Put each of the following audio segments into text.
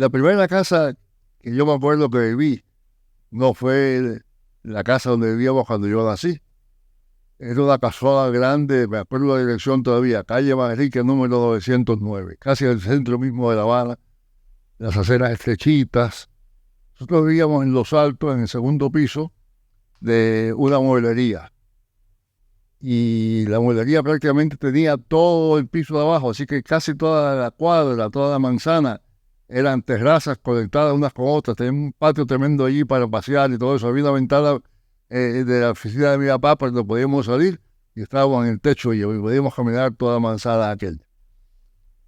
La primera casa que yo me acuerdo que viví no fue la casa donde vivíamos cuando yo nací. Era una casona grande, me acuerdo la dirección todavía, calle Manrique número 909, casi en el centro mismo de La Habana, las aceras estrechitas. Nosotros vivíamos en Los Altos, en el segundo piso de una mueblería. Y la mueblería prácticamente tenía todo el piso de abajo, así que casi toda la cuadra, toda la manzana, eran terrazas conectadas unas con otras. Tenía un patio tremendo allí para pasear y todo eso. Había una ventana de la oficina de mi papá para donde podíamos salir y estábamos en el techo y podíamos caminar toda la manzana aquella.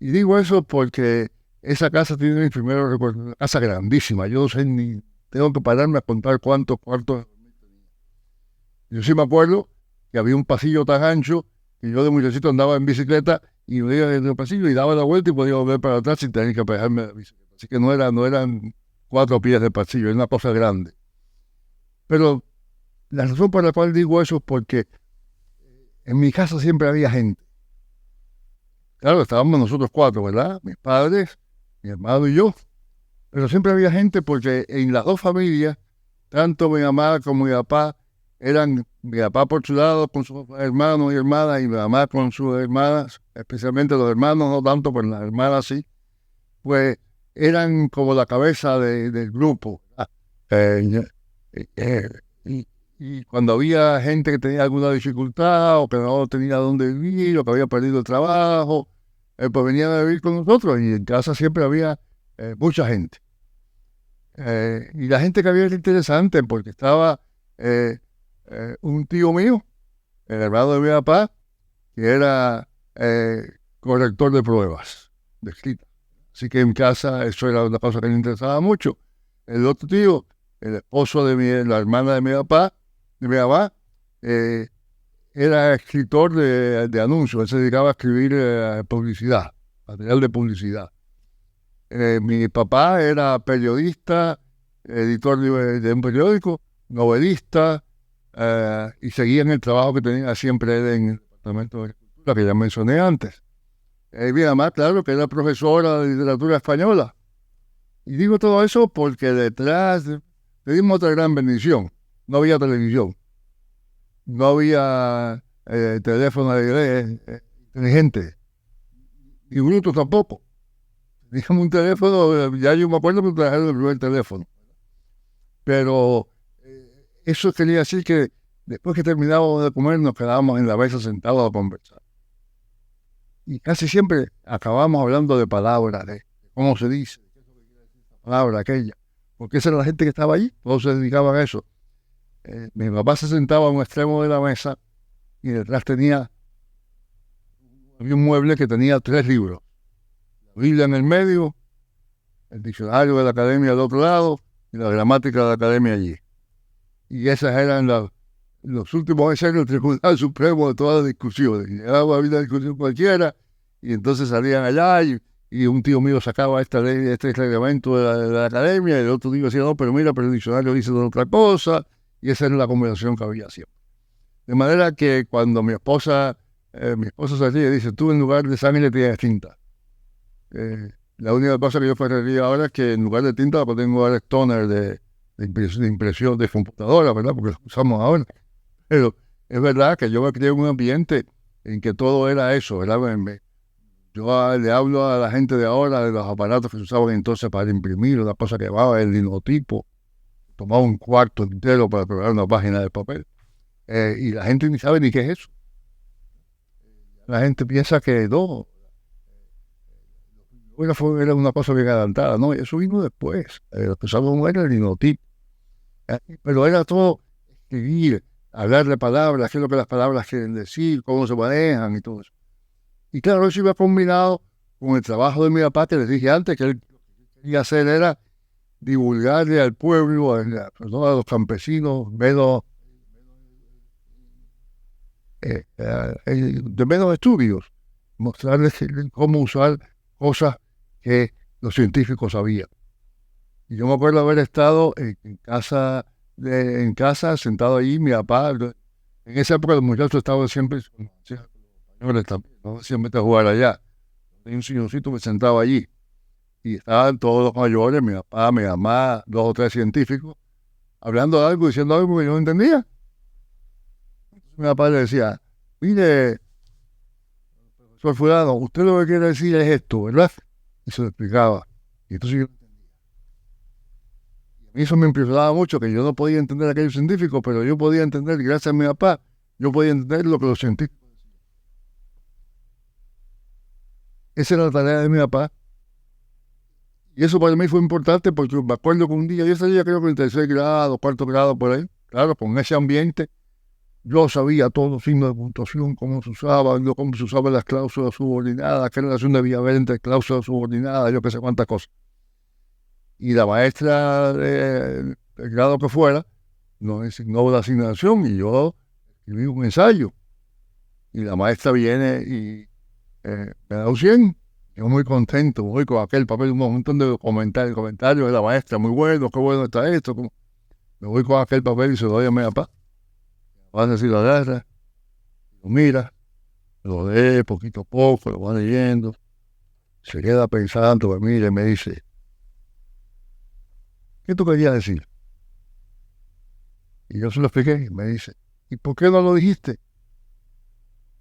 Y digo eso porque esa casa tiene mis primeros recuerdos, una casa grandísima. Yo no sé ni, tengo que pararme a contar cuántos cuartos. Yo sí me acuerdo que había un pasillo tan ancho que yo de muchachito andaba en bicicleta y me iba en el pasillo y daba la vuelta y podía volver para atrás sin tener que pegarme de la bicicleta. Así que no eran 4 pies de pasillo, era una cosa grande. Pero la razón por la cual digo eso es porque en mi casa siempre había gente. Claro, estábamos nosotros 4, ¿verdad? Mis padres, mi hermano y yo. Pero siempre había gente porque en las dos familias, tanto mi mamá como mi papá, eran mi papá por su lado con sus hermanos y hermanas y mi mamá con sus hermanas, especialmente los hermanos, no tanto, pero las hermanas sí, pues eran como la cabeza del grupo. Eh, eh, y cuando había gente que tenía alguna dificultad o que no tenía dónde vivir o que había perdido el trabajo, pues venían a vivir con nosotros y en casa siempre había mucha gente. Y la gente que había era interesante porque estaba un tío mío, el hermano de mi papá, que era corrector de pruebas de escrita. Así que en casa eso era una cosa que me interesaba mucho. El otro tío, el esposo de la hermana de mi papá, de mi mamá, era escritor de anuncios. Él se dedicaba a escribir publicidad, material de publicidad. Mi papá era periodista, editor de un periódico, novelista, y seguía en el trabajo que tenía siempre él en el Departamento de Agricultura, que ya mencioné antes. Mi mamá, claro, que era profesora de literatura española. Y digo todo eso porque detrás tuvimos otra gran bendición. No había televisión, no había teléfono inteligente, y bruto tampoco. Teníamos un teléfono, ya yo me acuerdo que trajeron el primer teléfono. Pero eso quería decir que después que terminábamos de comer nos quedábamos en la mesa sentados a conversar. Y casi siempre acabamos hablando de palabras, de cómo se dice, palabra aquella. Porque esa era la gente que estaba allí, todos se dedicaban a eso. Mi papá se sentaba a un extremo de la mesa y detrás había un mueble que tenía 3 libros. La Biblia en el medio, el diccionario de la academia al otro lado y la gramática de la academia allí. Y esas eran los últimos ensayos del Tribunal Supremo de todas las discusiones. Llegaba a haber una discusión cualquiera y entonces salían allá y un tío mío sacaba esta ley, este reglamento de la academia y el otro tío decía, no, pero mira, pero el diccionario dice otra cosa, y esa era la conversación que había siempre. De manera que cuando mi esposa salía y dice, tú en lugar de sangre tienes tinta. La única cosa que yo preferiría ahora es que en lugar de tinta pues tengo ahora toner de impresión de computadora, ¿verdad? Porque lo usamos ahora. Pero es verdad que yo me crié en un ambiente en que todo era eso, ¿verdad? Yo le hablo a la gente de ahora de los aparatos que se usaban entonces para imprimir, una cosa que llamaba el linotipo. Tomaba un cuarto entero para preparar una página de papel. Y la gente ni sabe ni qué es eso. La gente piensa que no, era una cosa bien adelantada, ¿no? Eso vino después. Lo que usábamos era el linotipo. Pero era todo escribir, hablar de palabras, qué es lo que las palabras quieren decir, cómo se manejan y todo eso. Y claro, eso iba combinado con el trabajo de mi papá, que les dije antes, que él quería hacer era divulgarle al pueblo, a los campesinos, de menos estudios, mostrarles cómo usar cosas que los científicos sabían. Y yo me acuerdo haber estado en casa, sentado allí, mi papá, en esa época los muchachos estaban siempre, españoles también, no siempre a jugar allá. Hay un silloncito, me sentaba allí. y estaban todos los mayores, mi papá, mi mamá, 2 o 3 científicos, hablando de algo, diciendo algo que yo no entendía. Mi papá le decía, mire, profesor fulano, usted lo que quiere decir es esto, ¿verdad? Y se lo explicaba. Y entonces yo entendía. Y a mí eso me impresionaba mucho, que yo no podía entender a aquellos científicos, pero yo podía entender, gracias a mi papá, yo podía entender lo que los científicos decían. Esa era la tarea de mi papá. Y eso para mí fue importante porque me acuerdo que un día, yo salía creo que en 3er grado, 4.er grado, por ahí, claro, con ese ambiente, yo sabía todos los signos de puntuación, cómo se usaban, cómo se usaban las cláusulas subordinadas, qué relación debía haber entre cláusulas subordinadas, yo qué sé cuántas cosas. Y la maestra del grado que fuera nos enseñó la asignación y yo escribí un ensayo. Y la maestra viene y me da un 100. Yo muy contento, voy con aquel papel, un montón de comentarios de la maestra, muy bueno, qué bueno está esto. Me voy con aquel papel y se lo doy a mi papá. Va a decir la agarra, lo mira, lo lee poquito a poco, lo va leyendo, se queda pensando, me mira y me dice, ¿qué tú querías decir? Y yo se lo expliqué y me dice, ¿y por qué no lo dijiste?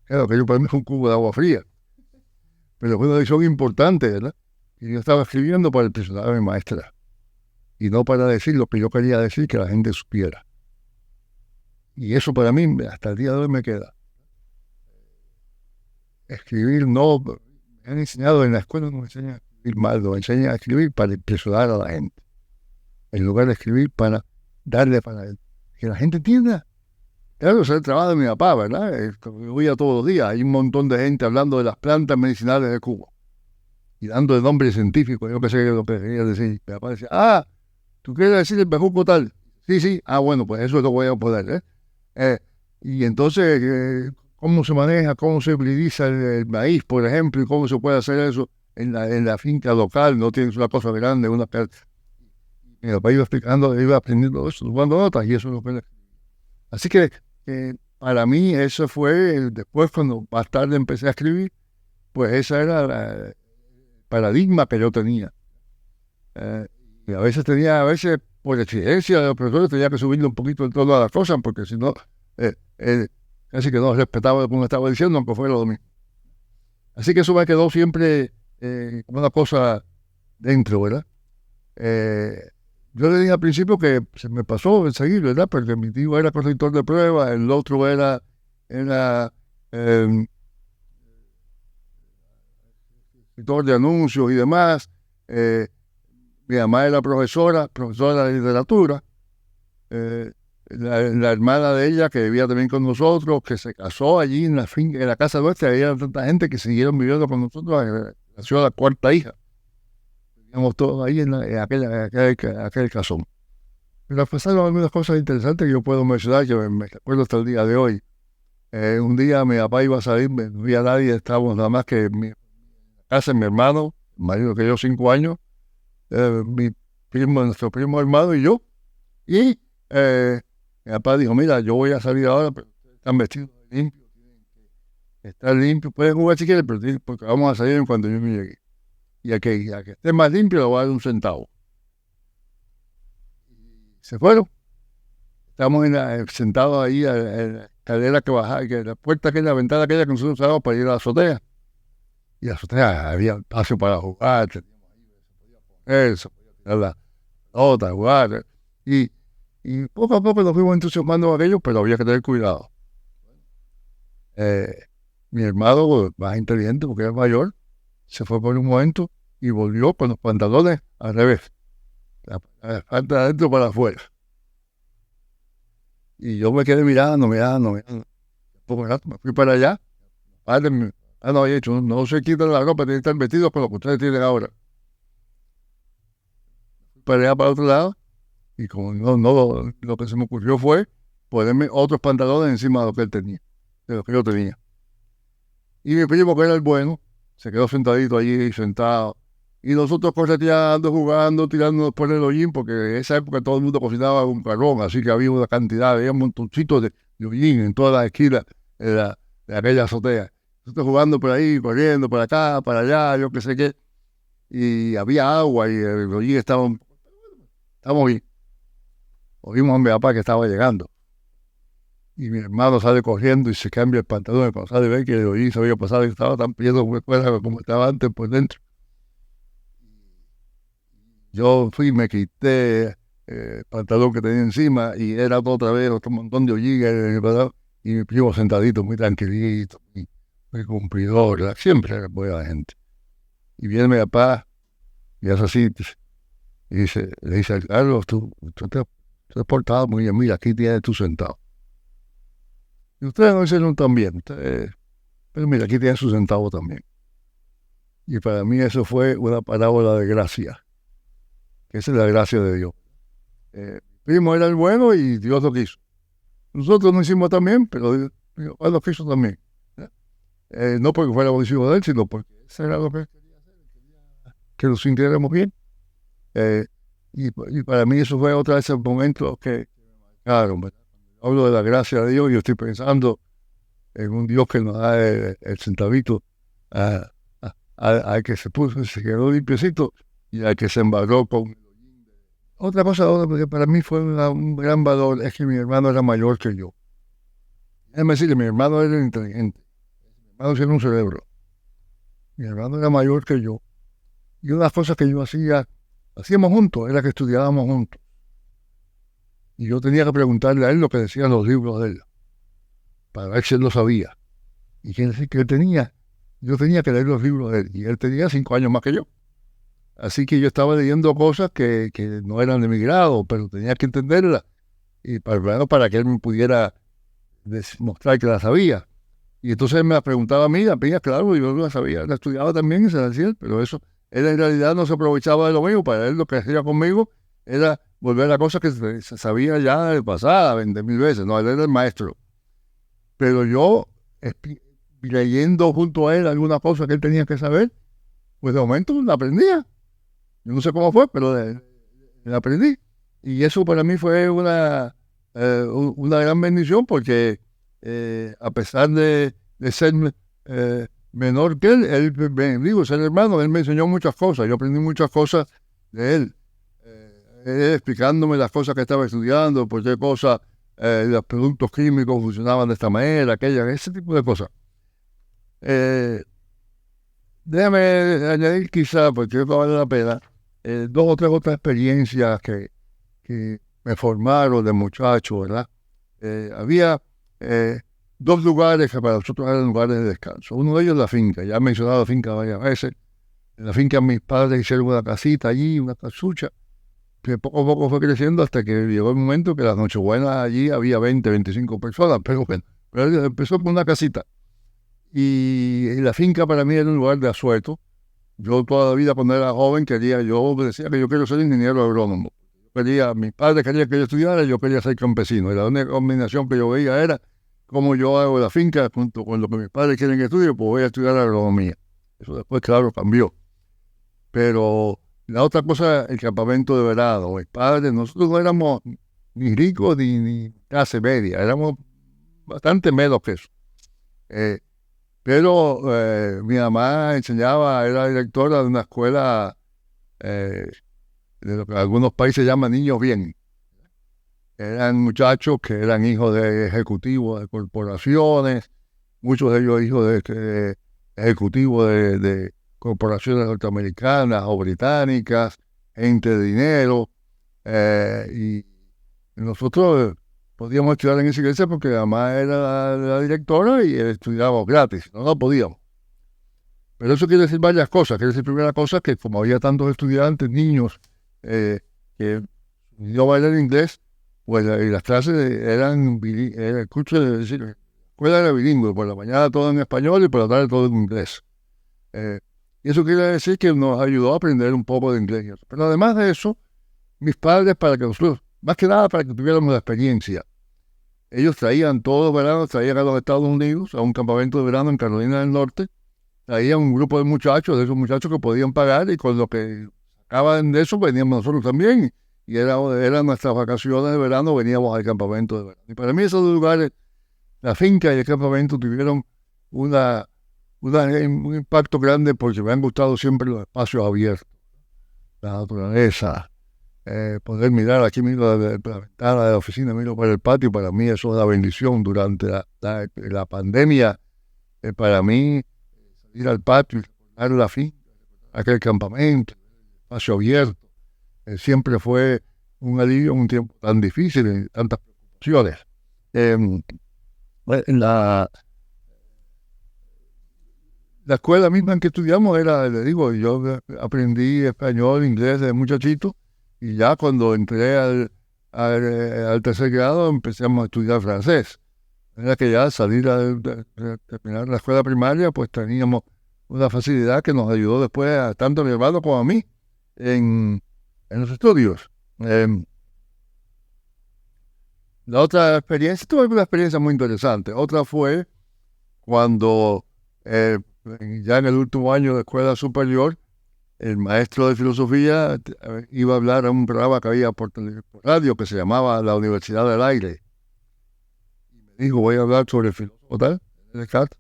Claro, que yo para mí fue un cubo de agua fría, pero fue una decisión importante, ¿verdad? Y yo estaba escribiendo para impresionar a mi maestra y no para decir lo que yo quería decir, que la gente supiera. Y eso para mí hasta el día de hoy me queda. Escribir no, me han enseñado en la escuela, no me enseñan a escribir mal, me enseñan a escribir para impresionar a la gente, en lugar de escribir para darle, para que la gente entienda. Claro, ese es el trabajo de mi papá, ¿verdad? Yo veía todos los días, hay un montón de gente hablando de las plantas medicinales de Cuba y dando el nombre científico, yo qué sé lo que quería decir. Mi papá decía, ¿tú quieres decir el bejuco tal? Sí, bueno, pues eso lo voy a poder, y entonces, ¿cómo se maneja, cómo se utiliza el maíz, por ejemplo, y cómo se puede hacer eso en la finca local? No tienes una cosa grande, una... Mi papá iba explicando, iba aprendiendo eso, tomando notas, y eso es lo que... Así que para mí eso fue, después cuando más tarde empecé a escribir, pues esa era el paradigma que yo tenía. Y a veces por exigencia de los profesores, tenía que subirle un poquito el tono a las cosas, porque si no, casi que no respetaba lo que uno estaba diciendo, aunque fuera lo mismo. Así que eso me quedó siempre como una cosa dentro, ¿verdad? Yo le dije al principio que se me pasó enseguida, ¿verdad? Porque mi tío era corrector de pruebas, el otro era escritor de anuncios y demás. Mi mamá era profesora de literatura. La hermana de ella, que vivía también con nosotros, que se casó allí en la finca, en la casa nuestra, había tanta gente que siguieron viviendo con nosotros, nació la 4ª hija. Vivíamos todos ahí en aquel casón. Pero pasaron algunas cosas interesantes que yo puedo mencionar, que me recuerdo hasta el día de hoy. Un día mi papá iba a salir, no había nadie, estábamos nada más que en mi casa, mi hermano, marido que yo, 5 años, nuestro primo hermano y yo. Y mi papá dijo, mira, yo voy a salir ahora, pero están vestidos limpios, tienen que estar limpios, pueden jugar si quieren, pero porque vamos a salir en cuanto yo me llegue. Y a que esté más limpio le voy a dar un centavo. Se fueron. Estamos sentados ahí en la escalera que bajaba, que la puerta que es la ventana aquella que nosotros usábamos para ir a la azotea. Y la azotea había espacio para jugar, se podía tirar la pelota, jugar. Y poco a poco nos fuimos entusiasmando a aquello, pero había que tener cuidado. Mi hermano, más inteligente porque era mayor, se fue por un momento y volvió con los pantalones al revés. La parte de adentro para afuera. Y yo me quedé mirando. Poco rato me fui para allá. No había hecho, no se quita la ropa, tiene que estar vestido con lo que ustedes tienen ahora. Fui para allá, para otro lado, y como lo que se me ocurrió fue ponerme otros pantalones encima de lo que él tenía, de lo que yo tenía. Y mi primo, que era el bueno, se quedó sentadito allí, sentado. Y nosotros correteando, jugando, tirándonos por el hollín, porque en esa época todo el mundo cocinaba con carbón, así que había una cantidad, había un montoncito de hollín en todas las esquinas de aquella azotea. Nosotros jugando por ahí, corriendo por acá, para allá, yo qué sé qué. y había agua y los jeans estaban bien. Oímos a mi papá que estaba llegando. Y mi hermano sale corriendo y se cambia el pantalón. Cuando sale ve que el jeans había pasado y estaba tan prieto como estaba antes por dentro. Yo fui y me quité el pantalón que tenía encima y era otra vez otro montón de hollín, y mi primo sentadito, muy tranquilito, muy cumplidor, ¿verdad? Siempre era buena gente. Y viene mi papá y hace así, y le dice, Carlos, tú te has portado muy bien, mira, aquí tienes tu centavo. Y ustedes no hicieron tan bien, pero mira, aquí tienes su centavo también. Y para mí eso fue una parábola de gracia, que esa es la gracia de Dios. Primo era el bueno y Dios lo quiso. Nosotros no hicimos también, pero Dios lo quiso también. No porque fuéramos hijos de él, sino porque eso era lo que quería hacer, que nos sintiéramos bien. Y para mí eso fue otra de esos momentos que claro, hablo de la gracia de Dios y yo estoy pensando en un Dios que nos da el centavito al que se quedó limpiecito y al que se embarró con... Otra cosa que para mí fue un gran valor es que mi hermano era mayor que yo. Déjame decirle, mi hermano era inteligente. Mi hermano tenía un cerebro. Mi hermano era mayor que yo. Y una de las cosas que yo hacíamos juntos, era que estudiábamos juntos. Y yo tenía que preguntarle a él lo que decían los libros de él, para ver si él lo sabía. Y quiere decir que yo tenía que leer los libros de él, y él tenía 5 años más que yo. Así que yo estaba leyendo cosas que no eran de mi grado, pero tenía que entenderlas, y para que él me pudiera demostrar que las sabía. Y entonces él me las preguntaba a mí, claro, yo las sabía, la estudiaba también y se las decía, pero eso, él en realidad no se aprovechaba de lo mío, para él lo que hacía conmigo era volver a cosas que se sabía ya de pasada 20,000 veces, no, él era el maestro. Pero yo, leyendo junto a él alguna cosa que él tenía que saber, pues de momento la aprendía. Yo no sé cómo fue, pero la aprendí. Y eso para mí fue una gran bendición porque a pesar de ser menor que él, ser hermano, él me enseñó muchas cosas. Yo aprendí muchas cosas de él. Él explicándome las cosas que estaba estudiando, por qué cosas los productos químicos funcionaban de esta manera, aquella, ese tipo de cosas. Déjame añadir quizá, porque esto vale la pena, 2 o 3 otras experiencias que me formaron de muchacho, ¿verdad? Había 2 lugares que para nosotros eran lugares de descanso. Uno de ellos la finca, ya he mencionado la finca varias veces. En la finca mis padres hicieron una casita allí, una casucha, que poco a poco fue creciendo hasta que llegó el momento que las Nochebuenas allí había 20, 25 personas, pero bueno, pero empezó con una casita. Y la finca para mí era un lugar de asueto. Yo toda la vida cuando era joven yo decía que yo quiero ser ingeniero agrónomo. Mis padres querían que yo estudiara, yo quería ser campesino. Y la única combinación que yo veía era cómo yo hago la finca junto con lo que mis padres quieren que estudie, pues voy a estudiar agronomía. Eso después, claro, cambió. Pero la otra cosa, el campamento de verano. Mis padres, nosotros no éramos ni ricos ni clase media, éramos bastante menos que eso. Pero mi mamá era directora de una escuela de lo que en algunos países llaman niños bien. Eran muchachos que eran hijos de ejecutivos de corporaciones, muchos de ellos hijos de ejecutivos de corporaciones norteamericanas o británicas, gente de dinero, y nosotros podíamos estudiar en esa iglesia porque la mamá era la directora y estudiábamos gratis, no podíamos. Pero eso quiere decir varias cosas. Quiere decir, primera cosa, que como había tantos estudiantes, niños, que yo era en inglés, pues y las clases eran escucho decir, la escuela era bilingüe, por la mañana todo en español y por la tarde todo en inglés. Y eso quiere decir que nos ayudó a aprender un poco de inglés. Pero además de eso, mis padres, para que nosotros, más que nada para que tuviéramos la experiencia, ellos traían todos los veranos, traían a los Estados Unidos a un campamento de verano en Carolina del Norte, traían un grupo de esos muchachos que podían pagar, y con lo que sacaban de eso veníamos nosotros también, y eran nuestras vacaciones de verano, veníamos al campamento de verano. Y para mí esos 2 lugares, la finca y el campamento, tuvieron una un impacto grande porque me han gustado siempre los espacios abiertos, la naturaleza, poder mirar aquí, miro de la ventana de la oficina, miro para el patio, para mí eso es una bendición. Durante la pandemia, para mí, ir al patio y recordar la fin, aquel campamento, espacio abierto, siempre fue un alivio en un tiempo tan difícil y tantas preocupaciones. La escuela misma en que estudiamos era, le digo, yo aprendí español, inglés desde muchachito, y ya cuando entré al tercer grado empezamos a estudiar francés. Era que ya salir a terminar la escuela primaria, pues teníamos una facilidad que nos ayudó después tanto a mi hermano como a mí en los estudios. La otra experiencia, tuve una experiencia muy interesante. Otra fue cuando ya en el último año de escuela superior, el maestro de filosofía iba a hablar a un programa que había por radio que se llamaba La Universidad del Aire. Y me dijo, voy a hablar sobre el filósofo tal, Descartes,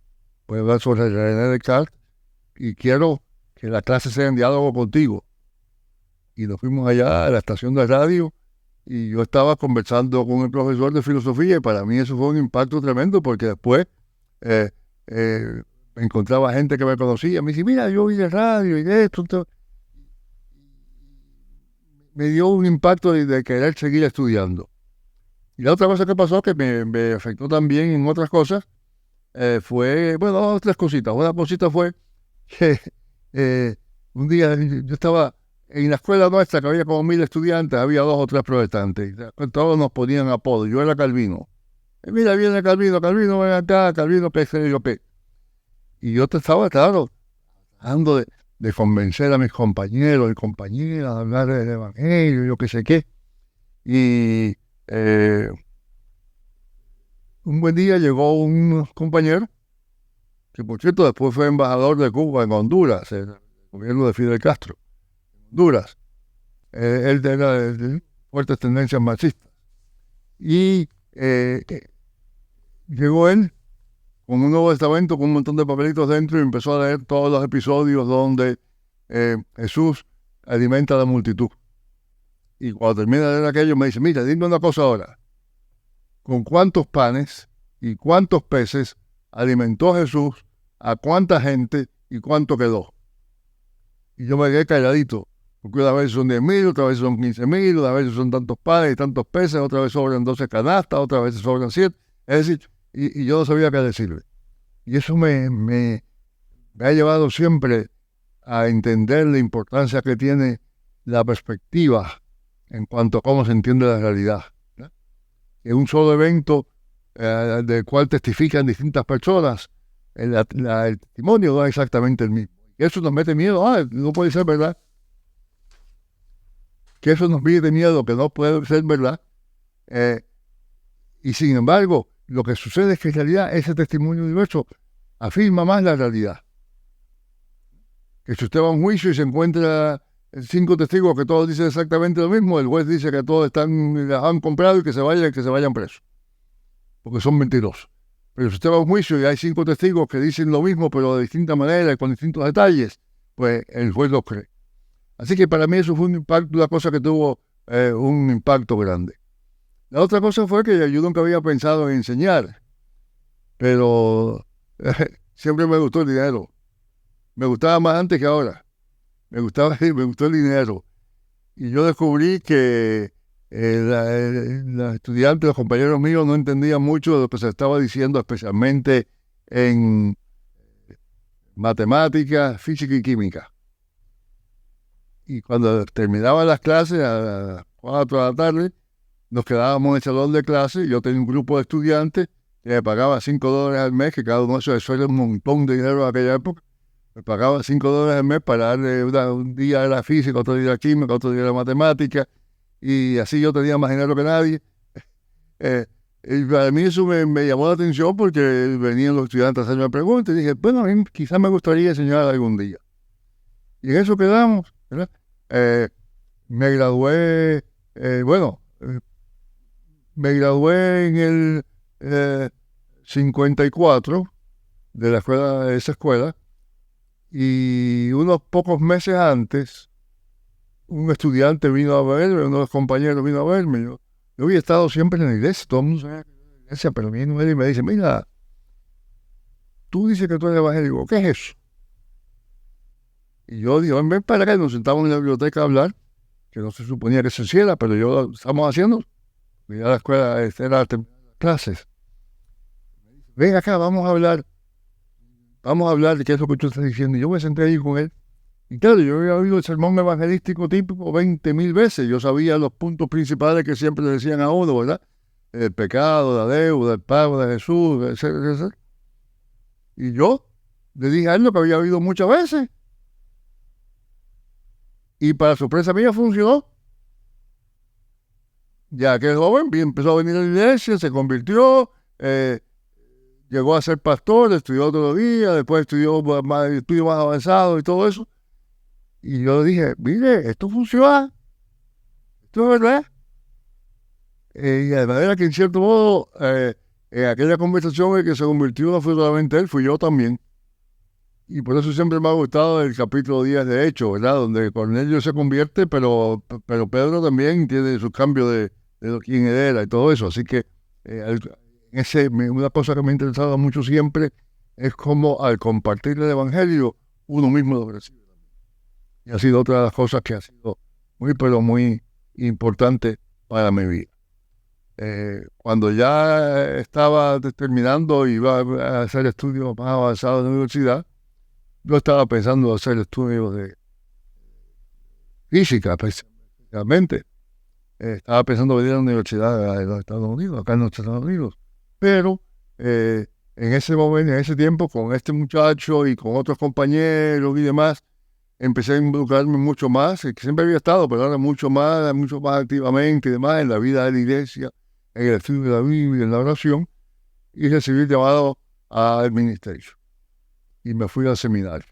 voy a hablar sobre René Descartes y quiero que la clase sea en diálogo contigo. Y nos fuimos allá a la estación de radio y yo estaba conversando con el profesor de filosofía y para mí eso fue un impacto tremendo porque después me encontraba gente que me conocía, me dice, mira, yo vi de radio y de esto. Me dio un impacto de querer seguir estudiando. Y la otra cosa que pasó, que me afectó también en otras cosas, fue, bueno, otras cositas. Una cosita fue que un día yo estaba en la escuela nuestra, que había como 1000 estudiantes, había 2 o 3 protestantes. Todos nos ponían apodo. Yo era Calvino. Mira, viene Calvino, Calvino, ven acá, Calvino, P, C, yo, P. Y yo te estaba, claro, tratando de convencer a mis compañeros y compañeras de hablar del evangelio, yo qué sé qué. Y un buen día llegó un compañero, que por cierto después fue embajador de Cuba en Honduras, el gobierno de Fidel Castro, Honduras. Él era de fuertes tendencias marxistas. Y llegó él con un Nuevo Testamento, con un montón de papelitos dentro, y empezó a leer todos los episodios donde Jesús alimenta a la multitud. Y cuando termina de leer aquello, me dice, mira, dime una cosa ahora. ¿Con cuántos panes y cuántos peces alimentó Jesús a cuánta gente y cuánto quedó? Y yo me quedé calladito, porque una vez son 10.000, otra vez son 15.000, una vez son tantos panes y tantos peces, otra vez sobran 12 canastas, otra vez sobran 7. Es decir, y yo no sabía qué decirle. Y eso me ha llevado siempre a entender la importancia que tiene la perspectiva en cuanto a cómo se entiende la realidad. En un solo evento del cual testifican distintas personas, el testimonio no es exactamente el mismo. Y eso nos mete miedo, no puede ser verdad. Que eso nos mete miedo, que no puede ser verdad. Y sin embargo, lo que sucede es que en realidad ese testimonio diverso afirma más la realidad. Que si usted va a un juicio y se encuentra 5 testigos que todos dicen exactamente lo mismo, el juez dice que todos han comprado y que se vayan presos, porque son mentirosos. Pero si usted va a un juicio y hay 5 testigos que dicen lo mismo, pero de distinta manera y con distintos detalles, pues el juez los cree. Así que para mí eso fue un impacto, una cosa que tuvo un impacto grande. La otra cosa fue que yo nunca había pensado en enseñar, pero siempre me gustó el dinero. Me gustaba más antes que ahora. Me gustó el dinero. Y yo descubrí que los estudiantes, los compañeros míos, no entendían mucho de lo que se estaba diciendo, especialmente en matemáticas, física y química. Y cuando terminaban las clases, a las 4 de la tarde, nos quedábamos en el salón de clase. Yo tenía un grupo de estudiantes que me pagaba $5 al mes, que cada uno de esos era un montón de dinero en aquella época. Me pagaba $5 al mes para darle un día de la física, otro día de la química, otro día de la matemática, y así yo tenía más dinero que nadie. Y para mí eso me llamó la atención porque venían los estudiantes a hacerme preguntas y dije, bueno, a mí quizás me gustaría enseñar algún día. Y en eso quedamos, ¿verdad? Me gradué, me gradué en el 54 de la escuela, de esa escuela, y unos pocos meses antes, un estudiante vino a verme, uno de los compañeros vino a verme. Yo había estado siempre en la iglesia, todo el mundo sabía que era en la iglesia, pero vino él y me dice, mira, tú dices que tú eres evangélico, ¿qué es eso? Y yo digo, ven para acá, y nos sentamos en la biblioteca a hablar, que no se suponía que se hiciera, pero yo lo estamos haciendo, y ya la escuela era clases. Ven acá, vamos a hablar de qué es lo que tú estás diciendo. Y yo me senté ahí con él. Y claro, yo había oído el sermón evangelístico típico 20.000 veces. Yo sabía los puntos principales que siempre le decían a uno, ¿verdad? El pecado, la deuda, el pago de Jesús, etcétera, etcétera. Y yo le dije a él lo que había oído muchas veces. Y para sorpresa mía funcionó. Ya que el joven empezó a venir a la iglesia, se convirtió, llegó a ser pastor, estudió otro día, después estudió estudios más avanzados y todo eso. Y yo dije, mire, esto funciona, esto es verdad. Y de manera que en cierto modo, en aquella conversación el que se convirtió no fue solamente él, fui yo también. Y por eso siempre me ha gustado el capítulo 10 de Hechos, ¿verdad? Donde Cornelio se convierte, pero Pedro también tiene sus cambios de quién él era y todo eso. Así que una cosa que me ha interesado mucho siempre es cómo al compartir el Evangelio uno mismo lo recibe. Y ha sido otra de las cosas que ha sido pero muy importante para mi vida. Cuando ya estaba terminando y iba a hacer estudios más avanzados en la universidad, yo estaba pensando en hacer estudios de física, especialmente. Estaba pensando venir a la Universidad de los Estados Unidos, acá en los Estados Unidos. Pero en ese momento, en ese tiempo, con este muchacho y con otros compañeros y demás, empecé a involucrarme mucho más, que siempre había estado, pero ahora mucho más activamente y demás en la vida de la iglesia, en el estudio de la Biblia, en la oración, y recibí el llamado al ministerio. Y me fui al seminario.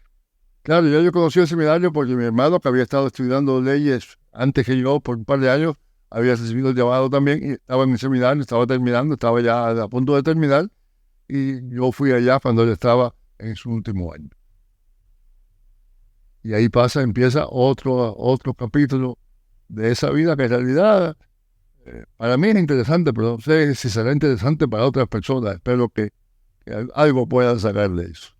Claro, yo conocí el seminario porque mi hermano, que había estado estudiando leyes antes que yo por un par de años, había recibido el llamado también y estaba en el seminario, estaba terminando, estaba ya a punto de terminar, y yo fui allá cuando él estaba en su último año. Y ahí empieza otro capítulo de esa vida que en realidad para mí es interesante, pero no sé si será interesante para otras personas. Espero que algo puedan sacar de eso.